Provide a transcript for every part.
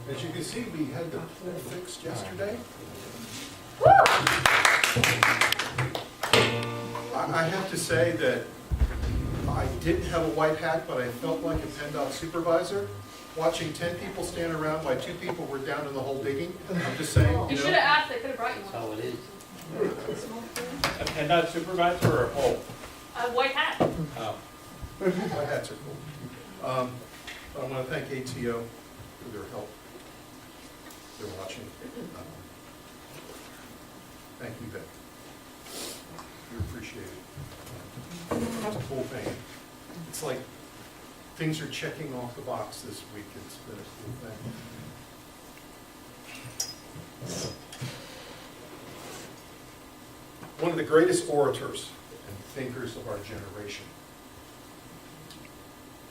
As you can see, we had the pool fixed yesterday. I have to say that I didn't have a white hat, but I felt like a PennDOT supervisor, watching 10 people stand around while 2 people were down in the hole digging. I'm just saying, You should have asked, they could have brought you That's one. how it is. A PennDOT supervisor or a pole? A white hat. Oh. White hats are cool. But I want to thank ATO for their help. They're watching. Thank you, Vic. We appreciate it. It's a cool thing. It's like things are checking off the box this week. It's been a cool thing. One of the greatest orators and thinkers of our generation,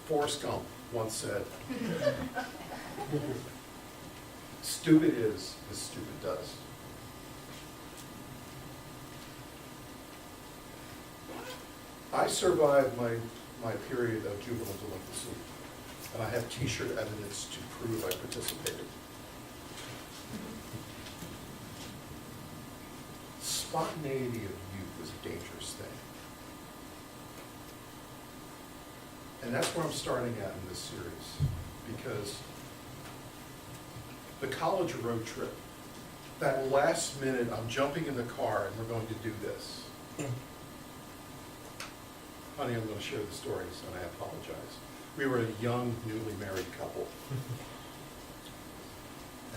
Forrest Gump, once said, "Stupid is as stupid does." I survived my period of juvenile delinquency, and I have T-shirt evidence to prove I participated. Spontaneity of youth is a dangerous thing. And that's where I'm starting at in this series, because the college road trip, that last minute, I'm jumping in the car and we're going to do this. Honey, I'm going to share the stories, and I apologize. We were a young, newly married couple.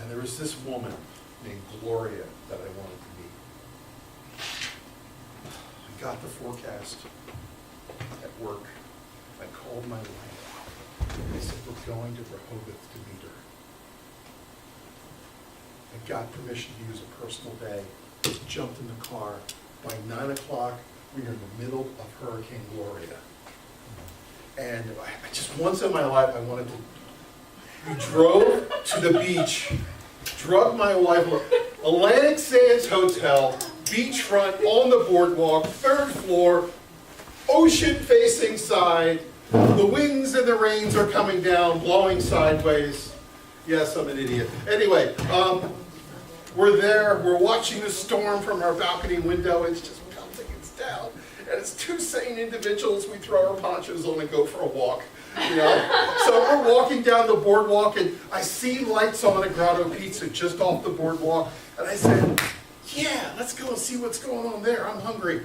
And there was this woman named Gloria that I wanted to meet. I got the forecast at work. I called my wife. I said, we're going to Rehoboth to meet her. I got permission to use a personal day, jumped in the car. By 9 o'clock, we were in the middle of Hurricane Gloria. And I just once in my life, I wanted to, we drove to the beach, drugged my wife, Atlantic Sands Hotel, beachfront, on the boardwalk, 3rd floor, ocean facing side. The winds and the rains are coming down, blowing sideways. Yes, I'm an idiot. Anyway, we're there, we're watching the storm from our balcony window. It's just melting, it's down. And it's 2 sane individuals. We throw our ponchos on and go for a walk. You know? So we're walking down the boardwalk, and I see lights on at Grotto Pizza just off the boardwalk. And I said, yeah, let's go and see what's going on there. I'm hungry.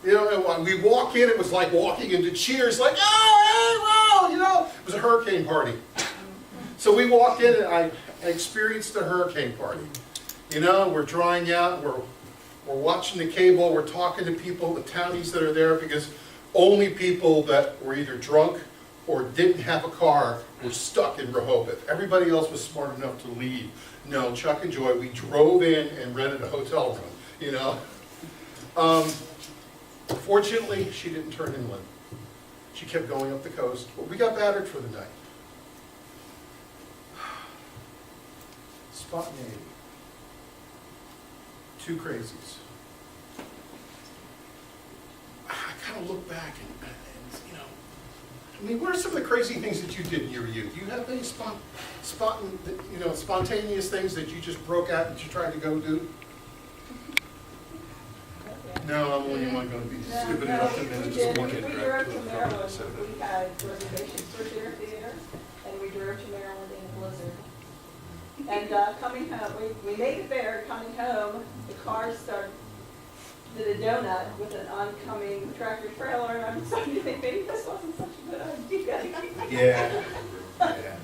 You know, and when we walk in, it was like walking into Cheers, like, oh, hey, well, you know, it was a hurricane party. So we walk in, and I experienced the hurricane party. You know, we're drying out, we're watching the cable, we're talking to people, the townies that are there, because only people that were either drunk or didn't have a car were stuck in Rehoboth. Everybody else was smart enough to leave. No, Chuck and Joy, we drove in and rented a hotel room, you know. Fortunately, she didn't turn inland. She kept going up the coast, but we got battered for the night. Spontaneity. 2 crazies. I kind of look back and, you know, I mean, what are some of the crazy things that you did in your youth? Do you have any spontaneous things that you just broke out that you tried to go do? No, I'm only going to be stupid enough to admit it. Just one We kid drove dragged to to the Maryland, front, so that- we had reservations for dinner theater, and we drove to Maryland in a blizzard. And coming home, we made it there, coming home, the car did a donut with an oncoming tractor trailer, and I'm starting to think, maybe this wasn't such a good idea. Yeah, yeah.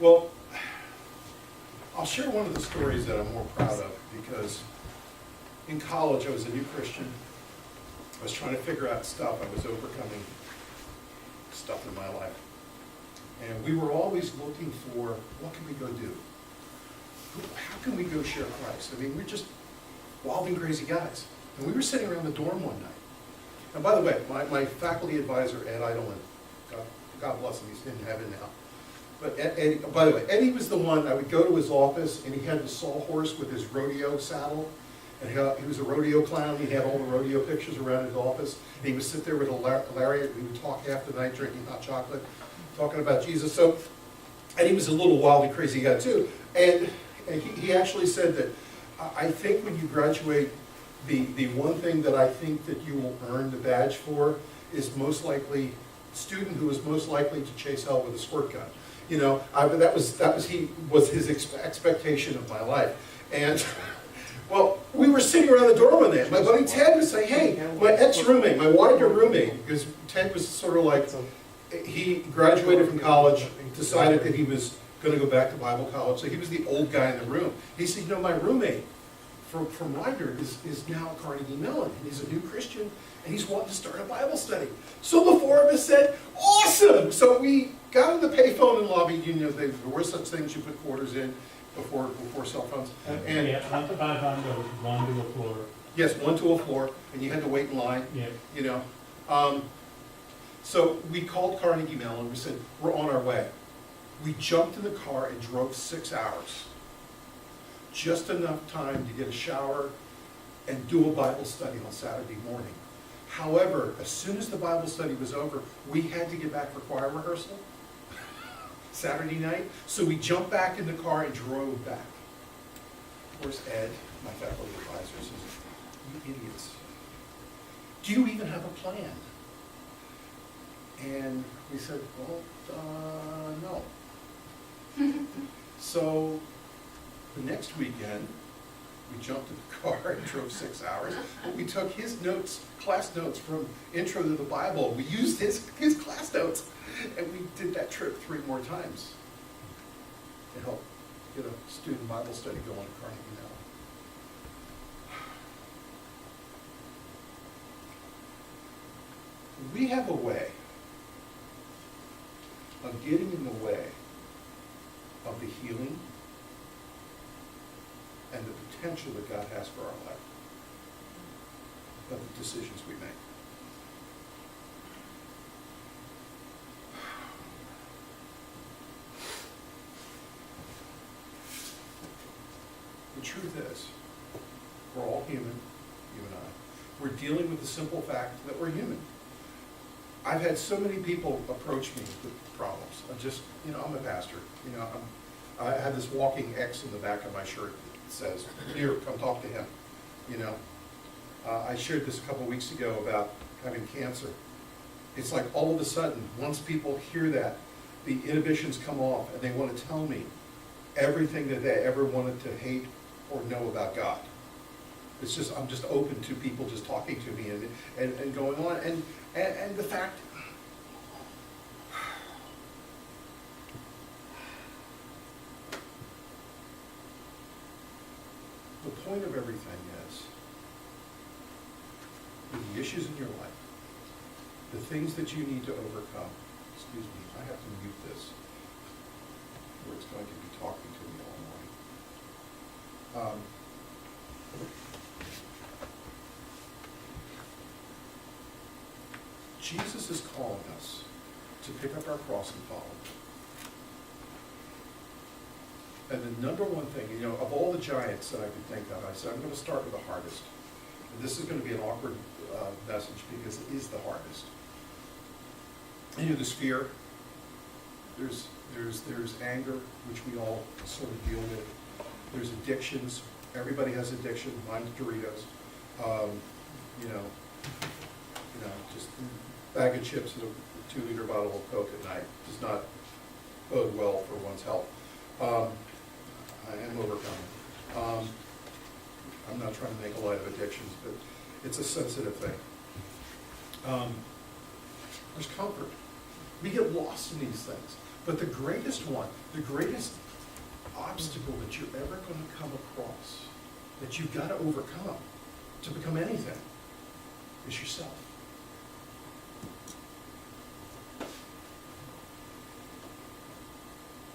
Well, I'll share one of the stories that I'm more proud of, because in college I was a new Christian. I was trying to figure out stuff. I was overcoming stuff in my life. And we were always looking for, what can we go do? How can we go share Christ? I mean, we're just wild and crazy guys. And we were sitting around the dorm one night. And by the way, my faculty advisor, Ed Eidelman, God bless him, he's in heaven now. But Eddie, by the way, Eddie was the one, I would go to his office, and he had the sawhorse with his rodeo saddle. And he was a rodeo clown. He had all the rodeo pictures around his office. And he would sit there with a lariat. We would talk half the night drinking hot chocolate, talking about Jesus. So And he was a little wild and crazy guy too. And he actually said that, I think when you graduate, the one thing that I think that you will earn the badge for is most likely, student who is most likely to chase hell with a squirt gun. You know, that was his expectation of my life. And, well, we were sitting around the door one day. My buddy Ted was saying, hey, my ex-roommate, my one-year roommate, because Ted was sort of like, he graduated from college, decided that he was going to go back to Bible college, so he was the old guy in the room. He said, you know, my roommate from Widener is now at Carnegie Mellon, and he's a new Christian, and he's wanting to start a Bible study. So the four of us said, awesome! So we got on the payphone and lobbied, you know, there were such things, you put quarters in before cell phones. And Yeah, not the 500, one to the floor. yes, one to a floor, and you had to wait in line, Yeah. you know. So we called Carnegie Mellon, we said, we're on our way. We jumped in the car and drove 6 hours. Just enough time to get a shower and do a Bible study on Saturday morning. However, as soon as the Bible study was over, we had to get back for choir rehearsal Saturday night. So we jumped back in the car and drove back. Of course, Ed, my faculty advisor, says, you idiots, do you even have a plan? And we said, well, no. So the next weekend, we jumped in the car and drove 6 hours. But we took his notes, class notes from Intro to the Bible. We used his class notes, and we did that trip 3 more times to help get a student Bible study going at Carnegie Mellon. We have a way of getting in the way of the healing and the potential that God has for our life, of the decisions we make. The truth is, we're all human, you and I. We're dealing with the simple fact that we're human. I've had so many people approach me with problems. I'm a pastor. You know, I have this walking X in the back of my shirt that says, here, come talk to him. You know, I shared this a couple weeks ago about having cancer. It's like all of a sudden, once people hear that, the inhibitions come off and they want to tell me everything that they ever wanted to hate or know about God. It's just, I'm just open to people just talking to me and going on. And the fact, the point of everything is, with the issues in your life, the things that you need to overcome, excuse me, I have to mute this, or it's going to be talking to me all morning. Jesus is calling us to pick up our cross and follow him. And the number one thing, you know, of all the giants that I could think of, I said, I'm going to start with the hardest. And this is going to be an awkward message because it is the hardest. You know, there's fear. There's anger, which we all sort of deal with. There's addictions. Everybody has addiction. Mine's Doritos. Just a bag of chips and a 2-liter bottle of Coke at night does not bode well for one's health. I am overcoming. I'm not trying to make a light of addictions, but it's a sensitive thing. There's comfort. We get lost in these things. But the greatest one, the greatest obstacle that you're ever going to come across, that you've got to overcome to become anything, is yourself.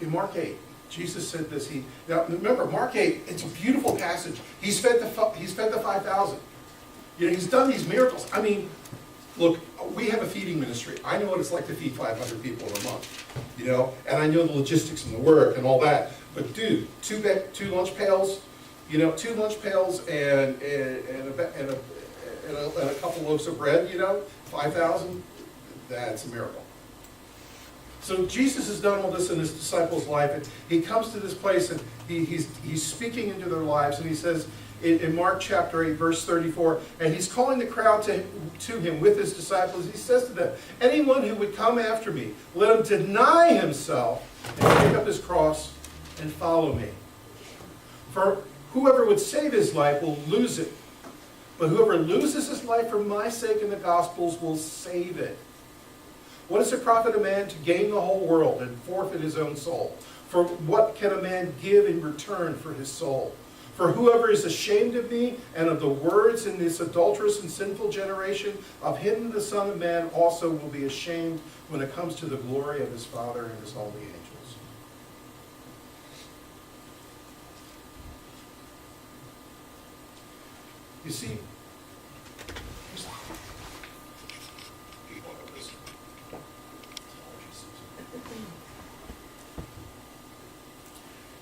In Mark 8, Jesus said this. Now remember, Mark 8, it's a beautiful passage. He's fed the 5,000. You know, he's done these miracles. I mean, look, we have a feeding ministry. I know what it's like to feed 500 people in a month. You know, and I know the logistics and the work and all that. But dude, two lunch pails. You know, 2 lunch pails and a couple loaves of bread. You know, 5,000. That's a miracle. So Jesus has done all this in his disciples' life, and he comes to this place, and he's speaking into their lives, and he says in Mark chapter 8, verse 34, and he's calling the crowd to him with his disciples. He says to them, anyone who would come after me, let him deny himself and take up his cross and follow me. For whoever would save his life will lose it, but whoever loses his life for my sake and the gospel's will save it. What does it profit a man to gain the whole world and forfeit his own soul? For what can a man give in return for his soul? For whoever is ashamed of me and of the words in this adulterous and sinful generation, of him the Son of Man also will be ashamed when it comes to the glory of his Father and his holy angels. You see,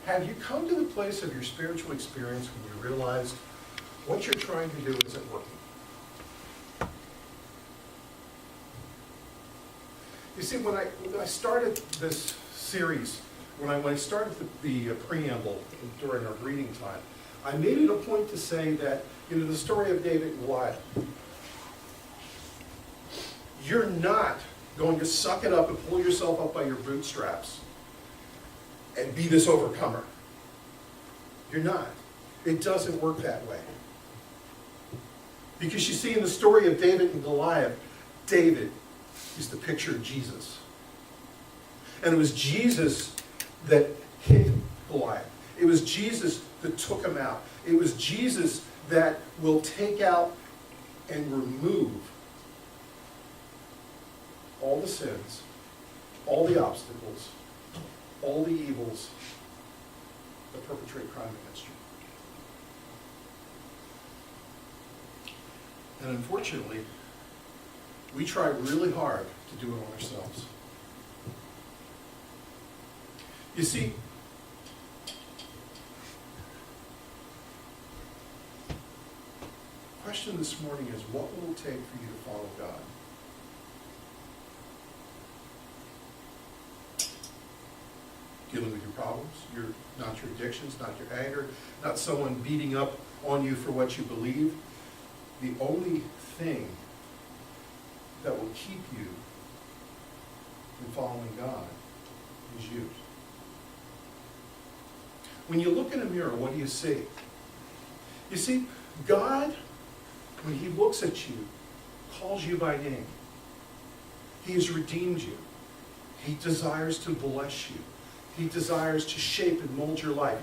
have you come to the place of your spiritual experience when you realized what you're trying to do isn't working? You see, when I started this series, when I started the preamble during our reading time, I made it a point to say that, the story of David and Goliath, you're not going to suck it up and pull yourself up by your bootstraps and be this overcomer. You're not. It doesn't work that way. Because you see, in the story of David and Goliath, David is the picture of Jesus. And it was Jesus that hit Goliath. It was Jesus that took him out. It was Jesus that will take out and remove all the sins, all the obstacles, all the evils that perpetrate crime against you. And unfortunately, we try really hard to do it on ourselves. You see, the question this morning is, what will it take for you to follow God? Dealing with your problems, not your addictions, not your anger, not someone beating up on you for what you believe. The only thing that will keep you from following God is you. When you look in a mirror, what do you see? You see, God, when he looks at you, calls you by name. He has redeemed you. He desires to bless you. He desires to shape and mold your life.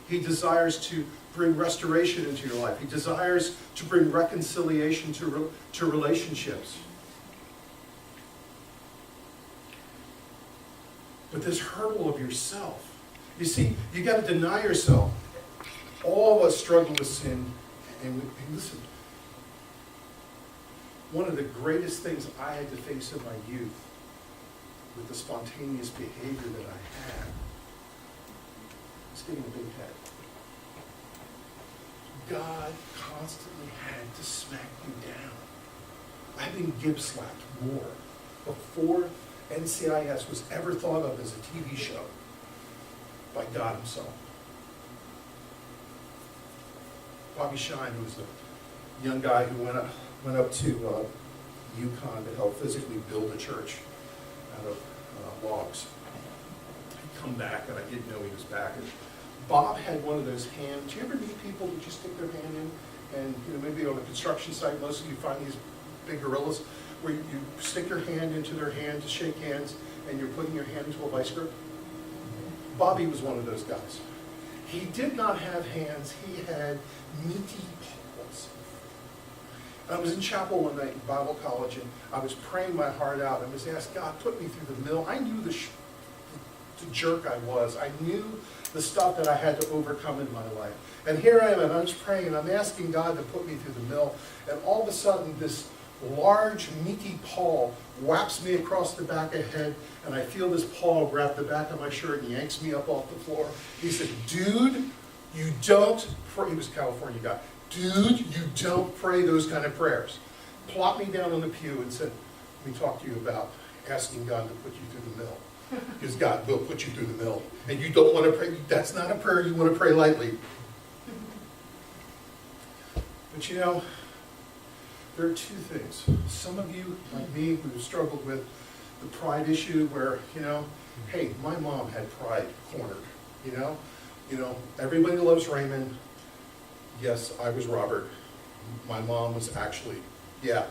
He desires to bring restoration into your life. He desires to bring reconciliation to relationships. But this hurdle of yourself, you see, you got to deny yourself. All of us struggle with sin. And listen, one of the greatest things I had to face in my youth with the spontaneous behavior that I had was getting a big head. God constantly had to smack you down. I've been Gibbs-slapped more before NCIS was ever thought of as a TV show by God himself. Bobby Shine, who was the young guy who went up to Yukon to help physically build a church out of logs. He'd come back, and I didn't know he was back. And Bob had one of those hands. Do you ever meet people that just stick their hand in? And maybe on a construction site, most of you find these big gorillas where you stick your hand into their hand to shake hands, and you're putting your hand into a vice grip. Bobby was one of those guys. He did not have hands. He had meaty paws. I was in chapel one night in Bible college, and I was praying my heart out. I was asking God, put me through the mill. I knew the jerk I was. I knew the stuff that I had to overcome in my life. And here I am, and I'm just praying, and I'm asking God to put me through the mill. And all of a sudden, this large, meaty paw whaps me across the back of the head, and I feel this paw grab the back of my shirt and yanks me up off the floor. He said, dude, you don't pray. He was a California guy. Dude, you don't pray those kind of prayers. Plopped me down on the pew and said, let me talk to you about asking God to put you through the mill. Because God will put you through the mill. And you don't want to pray, that's not a prayer you want to pray lightly. But you know, there are two things. Some of you, like me, who have struggled with the pride issue where, you know, hey, my mom had pride cornered, you know? You know, everybody loves Raymond. Yes, I was Robert. My mom was actually, yeah.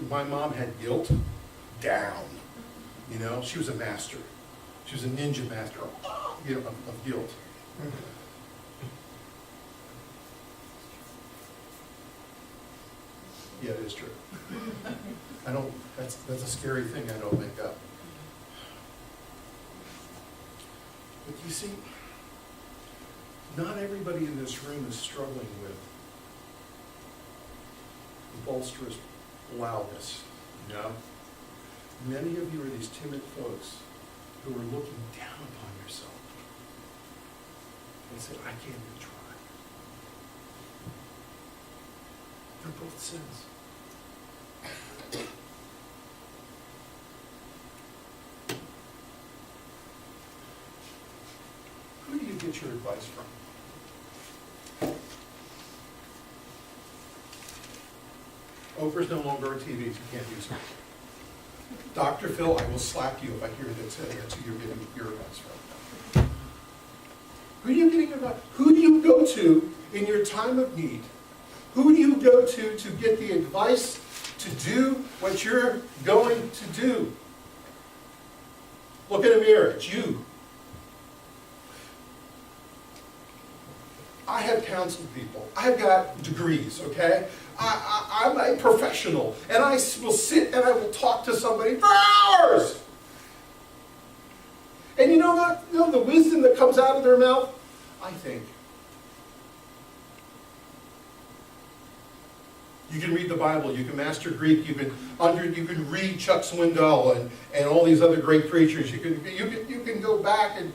My mom had guilt down. You know, she was a master. She was a ninja master, you know, of guilt. Yeah, it is true. That's a scary thing I don't make up. But you see, not everybody in this room is struggling with bolsterous loudness, you know? Many of you are these timid folks who are looking down upon yourself and say, I can't even try. They're both sins. Who do you get your advice from? Oprah's no longer on TV, so you can't use her. Dr. Phil, I will slap you if I hear that's who you're getting your advice from. Who are you getting advice? Who do you go to in your time of need? Who do you go to get the advice to do what you're going to do? Look in a mirror, it's you. I have counseled people. I've got degrees, okay? I'm a professional, and I will sit and I will talk to somebody for hours. And you know what? You know the wisdom that comes out of their mouth? I think. You can read the Bible, you can master Greek, you can read Chuck Swindoll and all these other great preachers. You can go back and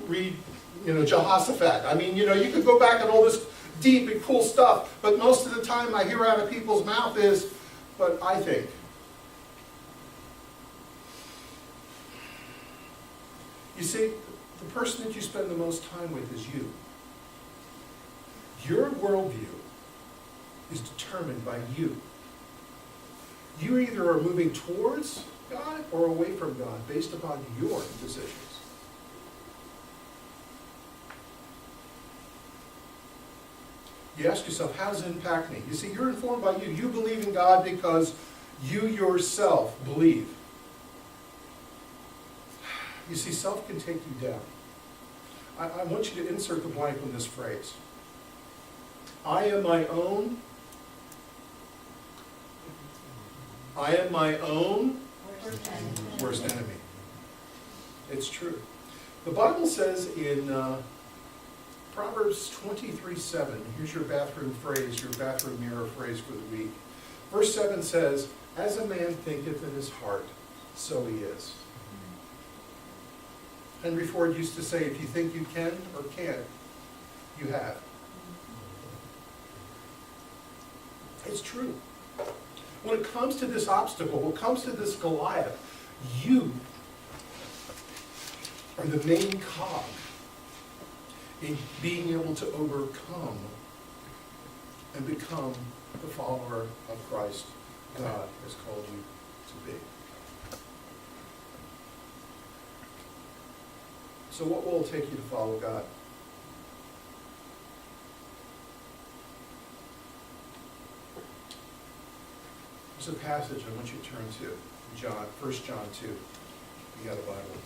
read, you know, Jehoshaphat. I mean, you know, you could go back and all this deep and cool stuff, but most of the time I hear out of people's mouth is, but I think. You see, the person that you spend the most time with is you. Your worldview is determined by you. You either are moving towards God or away from God based upon your decisions. You ask yourself, how does it impact me? You see, you're informed by you. You believe in God because you yourself believe. You see, self can take you down. I want you to insert the blank on this phrase. I am my own. I am my own worst enemy. It's true. The Bible says in Proverbs 23:7, here's your bathroom phrase, your bathroom mirror phrase for the week. Verse 7 says, as a man thinketh in his heart, so he is. Henry Ford used to say, if you think you can or can't, you have. It's true. When it comes to this obstacle, when it comes to this Goliath, you are the main cog in being able to overcome and become the follower of Christ God has called you to be. So what will it take you to follow God? There's a passage I want you to turn to, John, 1 John 2. You got a Bible.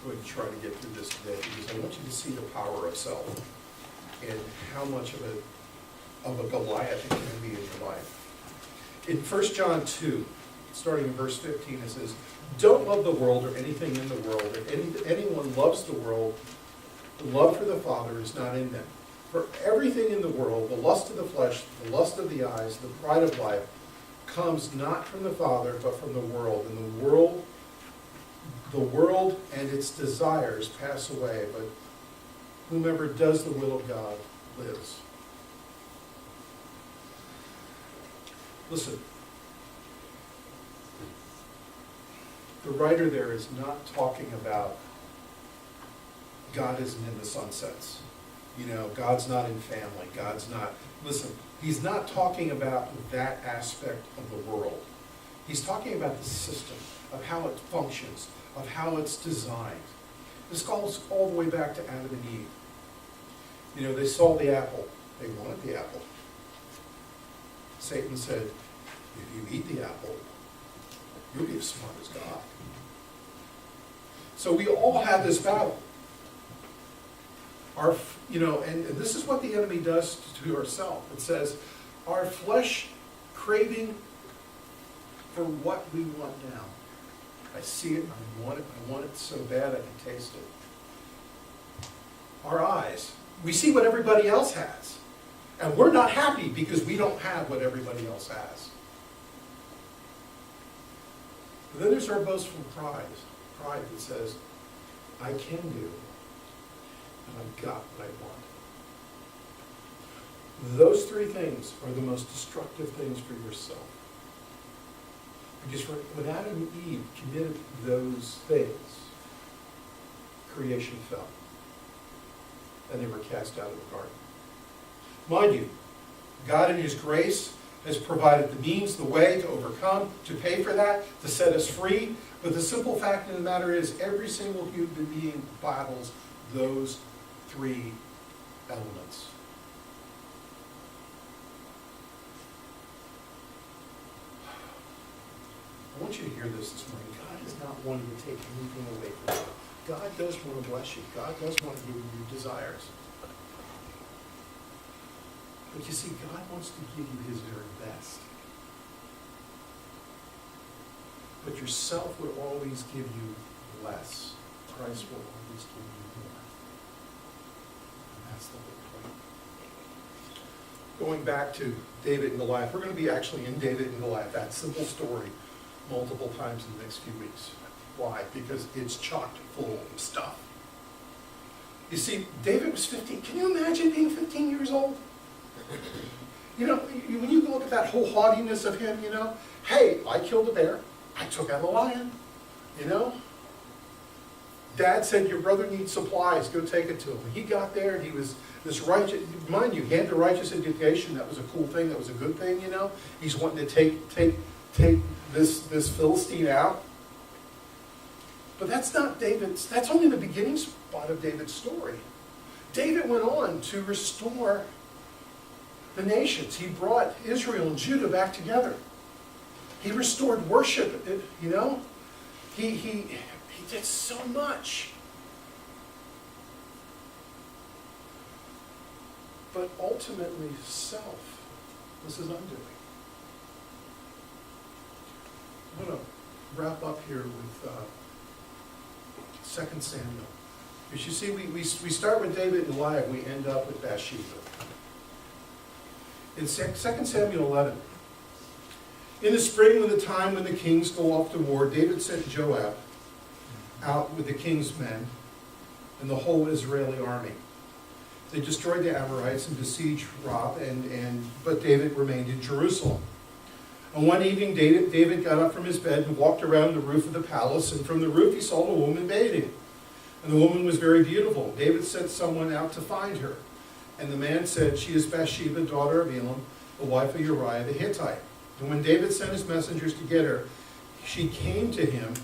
I'm going to try to get through this today because I want you to see the power of self and how much of a Goliath it can be in your life. In 1 John 2, starting in verse 15, it says, don't love the world or anything in the world. If anyone loves the world, the love for the Father is not in them. For everything in the world, the lust of the flesh, the lust of the eyes, the pride of life, comes not from the Father, but from the world. And the world and its desires pass away, but whomever does the will of God lives. Listen, the writer there is not talking about God isn't in the sunsets. You know, God's not in family. God's not, listen, he's not talking about that aspect of the world. He's talking about the system, of how it functions, of how it's designed. This goes all the way back to Adam and Eve. You know, they saw the apple. They wanted the apple. Satan said, if you eat the apple, you'll be as smart as God. So we all have this battle. Our, you know, and this is what the enemy does to ourselves. It says, our flesh craving for what we want now. I see it, I want it so bad I can taste it. Our eyes, we see what everybody else has. And we're not happy because we don't have what everybody else has. But then there's our boastful pride that says, I can do, and I've got what I want. Those three things are the most destructive things for yourself. Because when Adam and Eve committed those things, creation fell. And they were cast out of the garden. Mind you, God in his grace has provided the means, the way to overcome, to pay for that, to set us free. But the simple fact of the matter is every single human being battles those three elements. I want you to hear this morning. God is not wanting to take anything away from you. God does want to bless you. God does want to give you your desires. But you see, God wants to give you his very best. But yourself will always give you less. Christ will always give you more. And that's the whole point. Going back to David and Goliath, we're going to be actually in David and Goliath, that simple story, multiple times in the next few weeks. Why? Because it's chocked full of stuff. You see, David was 15. Can you imagine being 15 years old? You know, when you look at that whole haughtiness of him, you know, hey, I killed a bear. I took out a lion. You know? Dad said, your brother needs supplies. Go take it to him. He got there and he was this righteous, mind you, he had the righteous indignation. That was a cool thing. That was a good thing, you know. He's wanting to take this Philistine out. But that's not David's, that's only the beginning spot of David's story. David went on to restore the nations. He brought Israel and Judah back together. He restored worship, you know. He did so much. But ultimately, self was his undoing. I'm going to wrap up here with 2 Samuel. Because you see, we start with David and Goliath, we end up with Bathsheba. In 2 Samuel 11, in the spring, when the time when the kings go off to war, David sent Joab out with the king's men and the whole Israeli army. They destroyed the Amorites and besieged Rabbah, but David remained in Jerusalem. And one evening, David got up from his bed and walked around the roof of the palace, and from the roof he saw a woman bathing. And the woman was very beautiful. David sent someone out to find her. And the man said, she is Bathsheba, daughter of Elam, the wife of Uriah the Hittite. And when David sent his messengers to get her, she came to him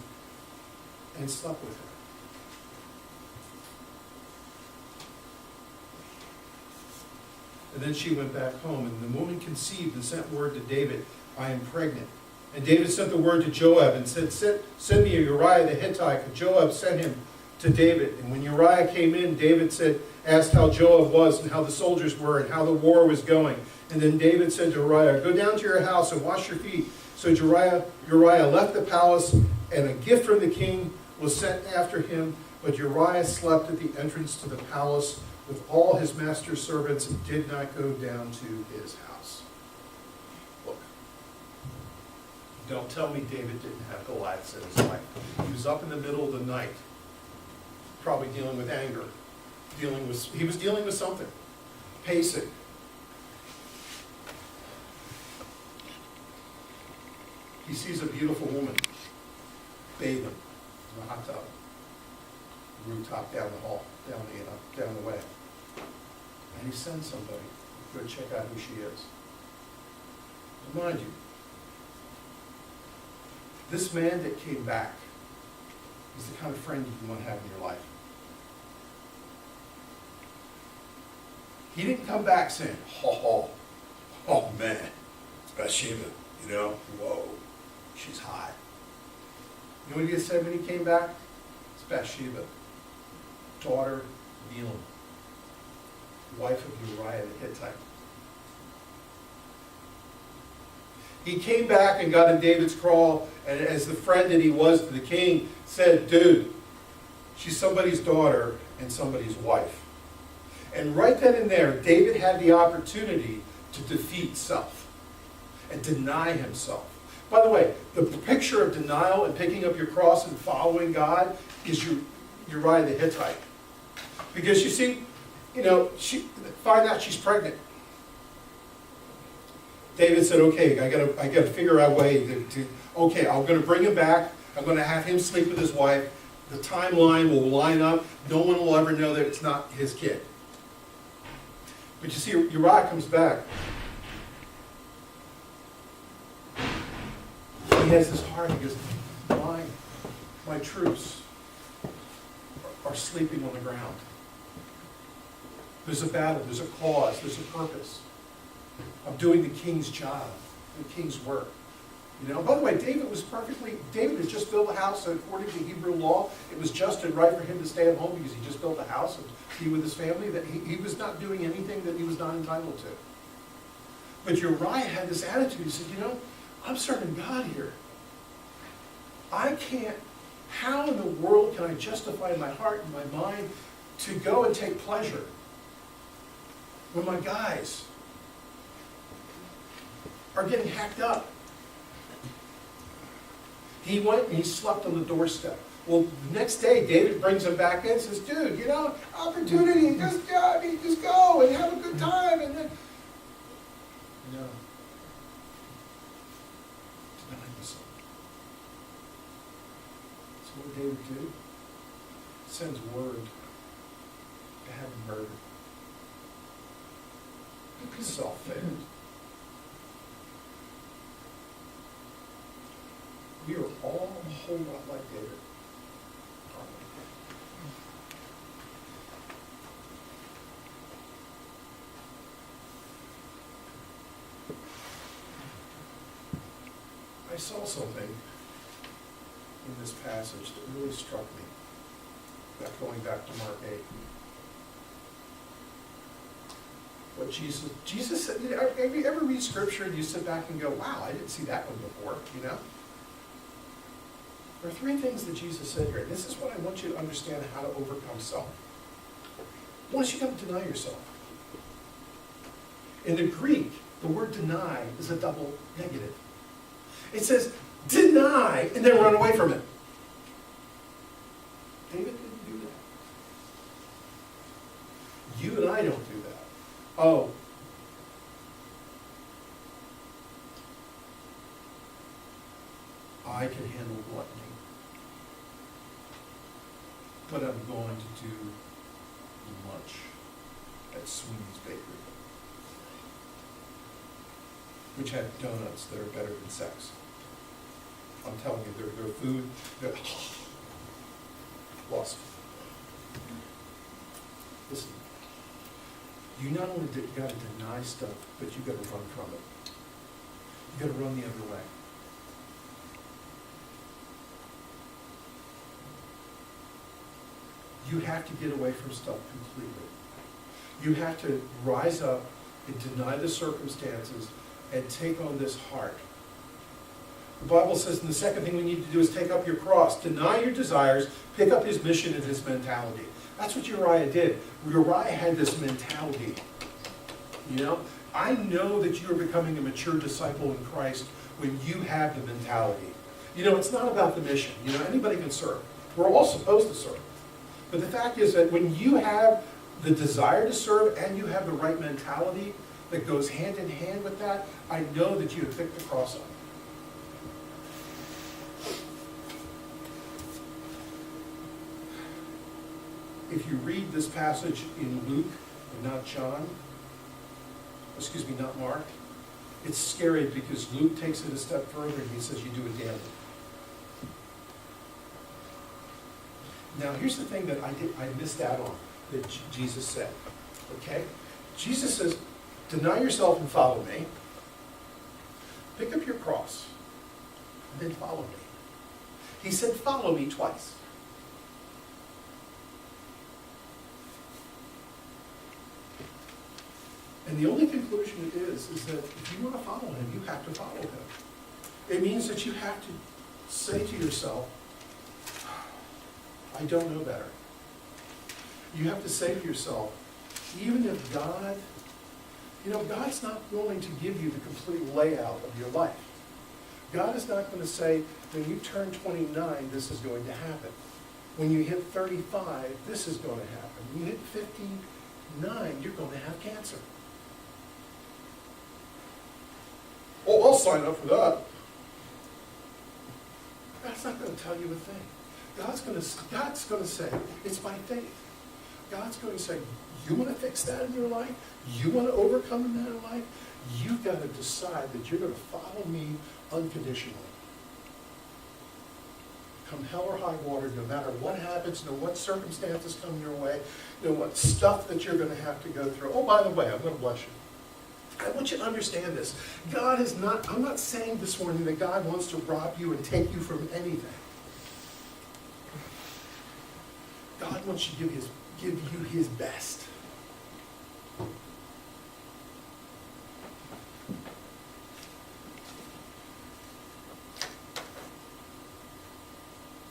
and slept with him. And then she went back home, and the woman conceived and sent word to David, I am pregnant. And David sent the word to Joab and said, send me Uriah the Hittite. And Joab sent him to David. And when Uriah came in, David asked how Joab was and how the soldiers were and how the war was going. And then David said to Uriah, go down to your house and wash your feet. So Uriah left the palace, and a gift from the king was sent after him. But Uriah slept at the entrance to the palace with all his master's servants and did not go down to his house. Look, don't tell me David didn't have Goliath in his life. He was up in the middle of the night, probably dealing with anger. He was dealing with something. Pacing. He sees a beautiful woman bathing in a hot tub, rooftop down the hall, down the way. And he sends somebody to go check out who she is. But mind you, this man that came back is the kind of friend you want to have in your life. He didn't come back saying, oh man, it's Bathsheba, whoa, she's hot. You know what he said when he came back? It's Bathsheba, daughter of Elam, wife of Uriah the Hittite. He came back and got in David's crawl, and as the friend that he was to the king, said, dude, she's somebody's daughter and somebody's wife. And right then and there, David had the opportunity to defeat self and deny himself. By the way, the picture of denial and picking up your cross and following God is Uriah the Hittite. Because you see, find out she's pregnant. David said, okay, I gotta figure out a way okay, I'm gonna bring him back. I'm gonna have him sleep with his wife. The timeline will line up. No one will ever know that it's not his kid. But you see, Uriah comes back. He has this heart. He goes, my troops are sleeping on the ground. There's a battle. There's a cause. There's a purpose. I'm doing the king's job, the king's work. By the way, David had just built a house, so according to Hebrew law, it was just and right for him to stay at home because he just built a house and be with his family. That he was not doing anything that he was not entitled to. But Uriah had this attitude. He said, I'm serving God here. How in the world can I justify my heart and my mind to go and take pleasure when my guys are getting hacked up? He went and he slept on the doorstep. Well, the next day, David brings him back in and says, dude, opportunity, just go and have a good time. And then, deny yourself. So what did David do? Sends word to have him murdered. Self failed. We are all a whole lot like David. I saw something in this passage that really struck me, going back to Mark 8. What Jesus said, ever read Scripture and you sit back and go, wow, I didn't see that one before, There are three things that Jesus said here. This is what I want you to understand how to overcome self. Once you got to deny yourself. In the Greek, the word deny is a double negative. It says, deny, and then run away from it. David didn't do that. You and I don't do that. Oh. I can handle gluttony. But I'm going to do lunch at Sweeney's Bakery, which had donuts that are better than sex. I'm telling you, their food, lost. Listen, you not only got to deny stuff, but you got to run from it. You got to run the other way. You have to get away from stuff completely. You have to rise up and deny the circumstances and take on this heart. The Bible says, and the second thing we need to do is take up your cross. Deny your desires, pick up his mission and his mentality. That's what Uriah did. Uriah had this mentality. I know that you are becoming a mature disciple in Christ when you have the mentality. It's not about the mission. Anybody can serve. We're all supposed to serve. But the fact is that when you have the desire to serve and you have the right mentality that goes hand in hand with that, I know that you have picked the cross up. if you read this passage in Luke and not not Mark, it's scary because Luke takes it a step further and he says you do it daily. Now, here's the thing that I missed out on that Jesus said, okay? Jesus says, deny yourself and follow me. Pick up your cross, and then follow me. He said, follow me twice. And the only conclusion it is that if you want to follow him, you have to follow him. It means that you have to say to yourself, I don't know better. You have to say to yourself, even if God, God's not going to give you the complete layout of your life. God is not going to say, when you turn 29, this is going to happen. When you hit 35, this is going to happen. When you hit 59, you're going to have cancer. Oh, I'll sign up for that. God's not going to tell you a thing. God's going to say, it's by faith. God's going to say, you want to fix that in your life? You want to overcome in that life? You've got to decide that you're going to follow me unconditionally. Come hell or high water, no matter what happens, no what circumstances come your way, no what stuff that you're going to have to go through. Oh, by the way, I'm going to bless you. I want you to understand this. God is not, I'm not saying this morning that God wants to rob you and take you from anything. God wants to give you his best.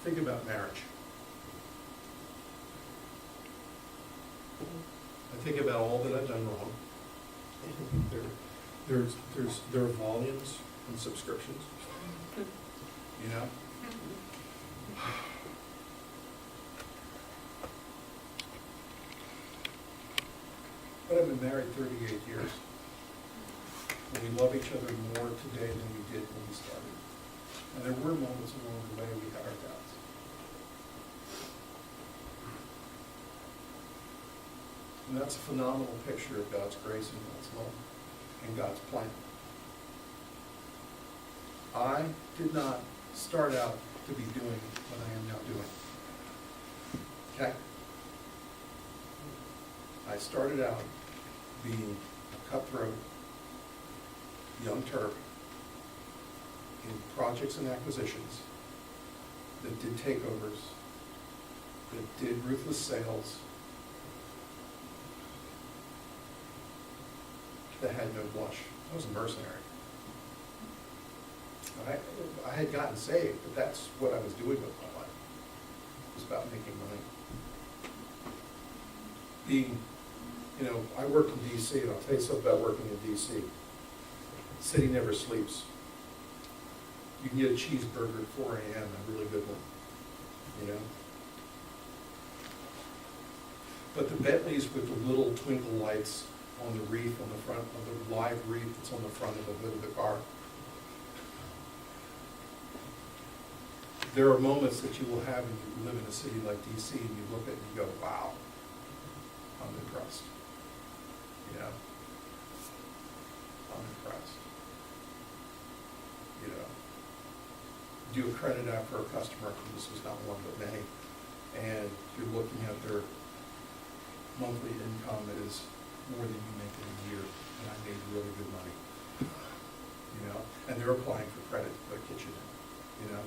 Think about marriage. I think about all that I've done wrong. There are volumes and subscriptions. You know? But I've been married 38 years. And we love each other more today than we did when we started. And there were moments along the way we had our doubts. And that's a phenomenal picture of God's grace and God's love and God's plan. I did not start out to be doing what I am now doing. Okay? I started out being a cutthroat young Turk in projects and acquisitions that did takeovers, that did ruthless sales, that had no blush. I was a mercenary. I had gotten saved, but that's what I was doing with my life. It was about making money. I worked in D.C., and I'll tell you something about working in D.C. The city never sleeps. You can get a cheeseburger at 4 a.m., a really good one, But the Bentleys with the little twinkle lights on the wreath on the front, of the live wreath that's on the front of the hood of the car. There are moments that you will have when you live in a city like D.C. and you look at it and you go, wow, I'm impressed. I'm impressed. Do a credit out for a customer, and this was not one but many, and you're looking at their monthly income that is more than you make in a year, and I made really good money. And they're applying for credit to put a kitchen in.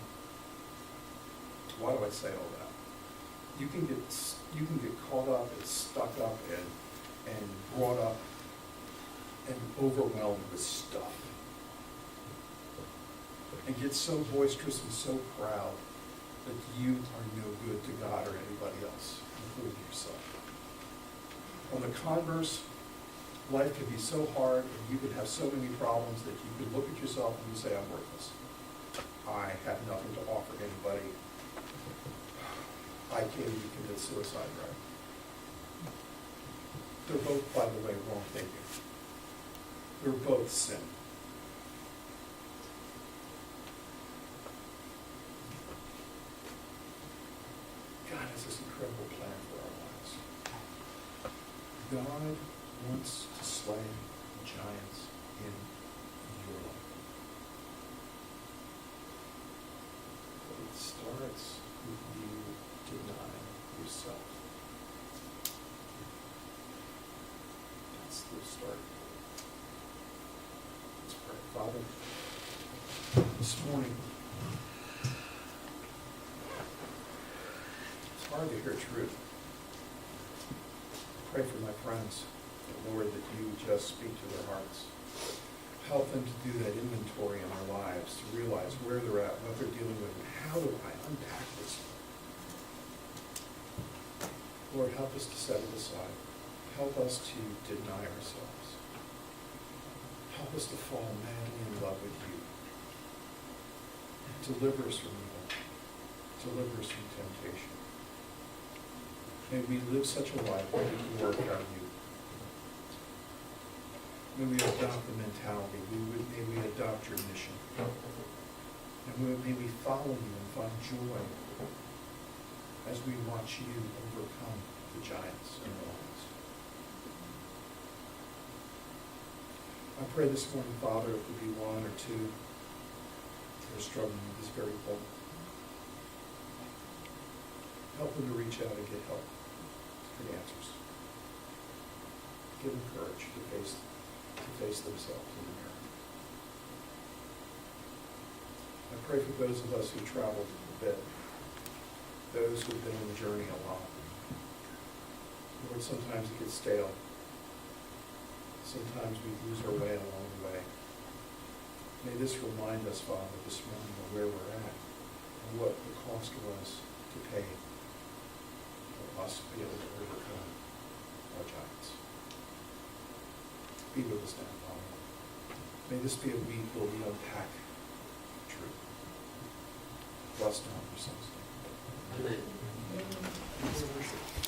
Why do I say all that? You can get caught up and stuck up and brought up and overwhelmed with stuff, and get so boisterous and so proud that you are no good to God or anybody else, including yourself. On the converse, life can be so hard and you could have so many problems that you could look at yourself and you say, I'm worthless. I have nothing to offer anybody. I can't even commit suicide, right? They're both, by the way, wrong thinking. They're both sin. God has this incredible plan for our lives. God wants to slay giants in your life. But it starts with you denying yourself. That's the start. Let's pray. Father, this morning, it's hard to hear truth. Pray for my friends, Lord, that you just speak to their hearts. Help them to do that inventory in their lives, to realize where they're at, what they're dealing with, and how do I unpack this? Lord, help us to set it aside. Help us to deny ourselves. Help us to fall madly in love with you. Deliver us from evil. Deliver us from temptation. May we live such a life where we glorify you. May we adopt the mentality. May we adopt your mission. And may we follow you and find joy as we watch you overcome the giants in our lives. I pray this morning, Father, if there be one or two that are struggling with this very point, help them to reach out and get help, get answers. Give them courage to face themselves in the mirror. I pray for those of us who traveled a bit, those who have been on the journey a lot. Lord, sometimes it gets stale. Sometimes we lose our way along the way. May this remind us, Father, this morning of where we're at and what the cost was to pay for us to be able to overcome our giants. Be with us now, Father. May this be a week where we unpack truth. Bless now in your Son's name. Amen. Amen.